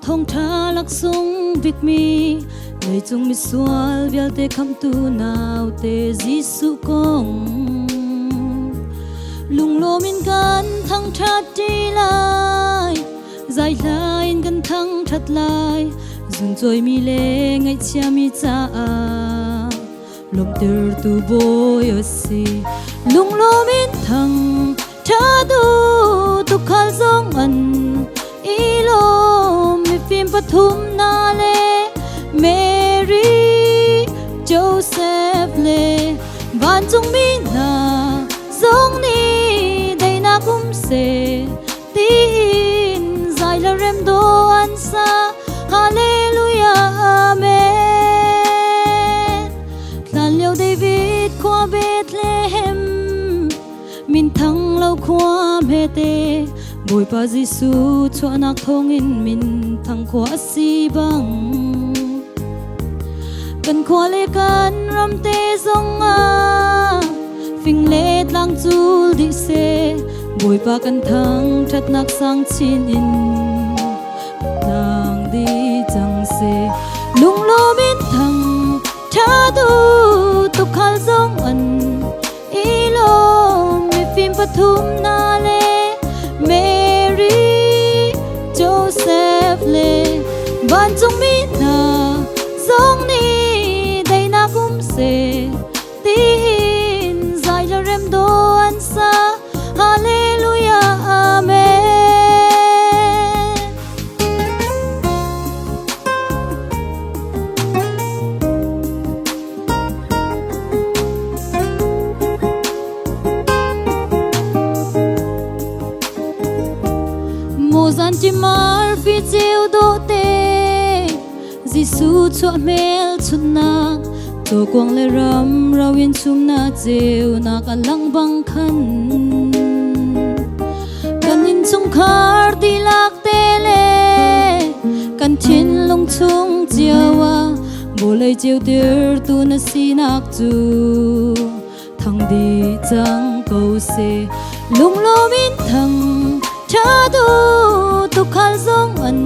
thong tha lak sung vik mi lời chung mi sual vial te kham tu nào te Giêsu kong lung lo min kan thang that ti lai zai lai kan thang that lai zun choi mi le ngai chia mi cha lom ter tu boy si lung lo min thang tha tu khal zong an ilo mi phim pathum na le Mary Joseph le van chung mi na zong ni dai na kum se tin zai la rem do an sa hallelujah amen tlan leo David qua Bethlehem min thang lâu qua mẹ te bồi pa Giêsu cho nak thong in min thang qua si bang kan khua le kan ram te zong phing le tlang chul di se bồi pa kan thang that nak sang chin in nang di chang se lung lo min thang tha tu khal zong an ilo mi phim pathum na le Mary Joseph le ban chung mi na zong ni dai na kum se tin zai la rem do an sa hallelujah amen Mozan chi mar fi chiu do te Giêsu cho mel chun nak to quang le ram rawin chum na cheu na ka lang bang khan kan in chung khar di lak te le kan thin long chung chiawa bolai cheu der tu na si nak chu thang di chang ko se lung lo min thang tha tu khal zong an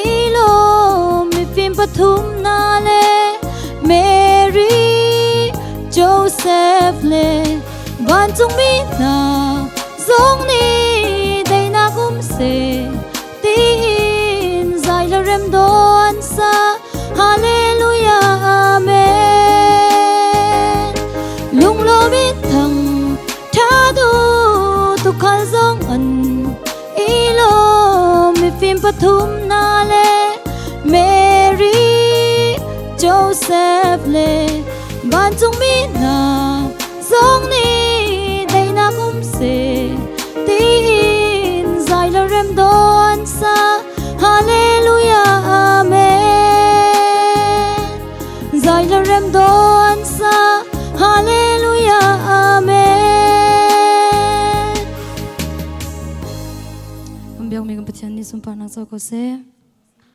ilo mi phim pathum na le Mary Joseph le ban chung mi na zong ni dai na kum se tin zai la rem do an sa hallelujah amen lung lo mi thang tha tu khal zong an ilo mi phim pathum na le Mary Joseph le ban chung mi na zong ni dai na kum se tin zai la rem do an sa hallelujah amen zai la rem do an sa hallelujah amen biang mi kan pathian ni sumpah nak so ko se